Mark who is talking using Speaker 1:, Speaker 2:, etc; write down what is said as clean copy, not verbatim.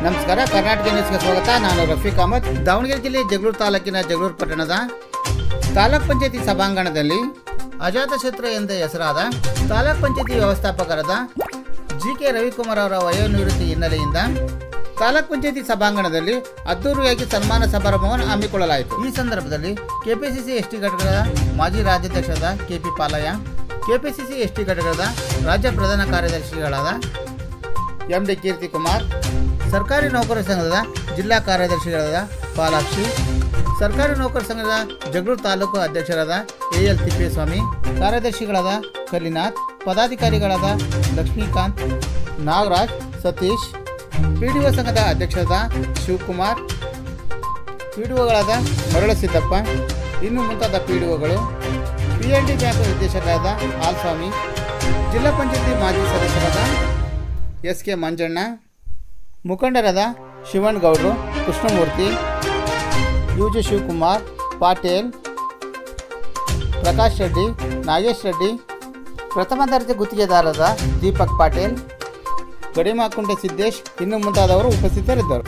Speaker 1: ನಮಸ್ಕಾರ, ಕರ್ನಾಟಕ ನ್ಯೂಸ್ಗೆ ಸ್ವಾಗತ. ನಾನು ರಫೀಕ್ ಅಹಮದ್. ದಾವಣಗೆರೆ ಜಿಲ್ಲೆ ಜಗಳೂರು ತಾಲೂಕಿನ ಜಗಳೂರು ಪಟ್ಟಣದ ತಾಲೂಕ್ ಪಂಚಾಯತಿ ಸಭಾಂಗಣದಲ್ಲಿ ಅಜಾತಶತ್ರು ಎಂದೇ ಹೆಸರಾದ ತಾಲೂಕ್ ಪಂಚಾಯತಿ ವ್ಯವಸ್ಥಾಪಕರಾದ ಜಿಕೆ ರವಿಕುಮಾರ್ ಅವರ ವಯೋನಿವೃತ್ತಿ ಹಿನ್ನೆಲೆಯಿಂದ ತಾಲೂಕ್ ಪಂಚಾಯತಿ ಸಭಾಂಗಣದಲ್ಲಿ ಅದ್ದೂರಿಯಾಗಿ ಸನ್ಮಾನ ಸಮಾರಂಭವನ್ನು ಹಮ್ಮಿಕೊಳ್ಳಲಾಯಿತು. ಈ ಸಂದರ್ಭದಲ್ಲಿ ಕೆಪಿಸಿಸಿ ಎಸ್ಟಿ ಘಟಕದ ಮಾಜಿ ರಾಜ್ಯಾಧ್ಯಕ್ಷರಾದ ಕೆಪಿ ಪಾಲಯ್ಯ, ಕೆಪಿಸಿಸಿ ಎಸ್ಟಿ ಘಟಕದ ರಾಜ್ಯ ಪ್ರಧಾನ ಕಾರ್ಯದರ್ಶಿಗಳಾದ ಎಂಡಿ ಕೀರ್ತಿಕುಮಾರ್, ಸರ್ಕಾರಿ ನೌಕರರ ಸಂಘದ ಜಿಲ್ಲಾ ಕಾರ್ಯದರ್ಶಿಗಳಾದ ಪಾಲಾಕ್ಷಿ, ಸರ್ಕಾರಿ ನೌಕರರ ಸಂಘದ ಜಗಳೂರು ತಾಲೂಕು ಅಧ್ಯಕ್ಷರಾದ ಎಎಲ್ ತಿಪ್ಪೇಸ್ವಾಮಿ, ಕಾರ್ಯದರ್ಶಿಗಳಾದ ಕಲಿನಾಥ್, ಪದಾಧಿಕಾರಿಗಳಾದ ಲಕ್ಷ್ಮೀಕಾಂತ್, ನಾಗರಾಜ್, ಸತೀಶ್, ಪಿಡಿಒ ಸಂಘದ ಅಧ್ಯಕ್ಷರಾದ ಶಿವಕುಮಾರ್, ಪಿಡಿಒಗಳಾದ ಮರಳಸಿದ್ದಪ್ಪ, ಇನ್ನು ಮುಂತಾದ ಪಿಡಿಒಗಳು, ಪಿಎಲ್ಡಿ ಬ್ಯಾಂಕ್ ನಿರ್ದೇಶಕರಾದ ಹಾಲ್ಸ್ವಾಮಿ, ಜಿಲ್ಲಾ ಪಂಚಾಯತಿ ಮಾಜಿ ಸದಸ್ಯರಾದ ಎಸ್.ಕೆ. ಮಂಜಣ್ಣ, ಮುಖಂಡರಾದ ಶಿವಣ್ಗೌಡರು, ಕೃಷ್ಣಮೂರ್ತಿ, ಯು.ಜಿ. ಶಿವಕುಮಾರ್, ಪಾಟೇಲ್, ಪ್ರಕಾಶ್ ರೆಡ್ಡಿ, ನಾಗೇಶ್ ರೆಡ್ಡಿ, ಪ್ರಥಮ ದರ್ಜೆ ಗುತ್ತಿಗೆದಾರರಾದ ದೀಪಕ್ ಪಾಟೇಲ್, ಗಡಿಮಾಕುಂಟೆ ಸಿದ್ದೇಶ್, ಇನ್ನು ಮುಂತಾದವರು ಉಪಸ್ಥಿತರಿದ್ದರು.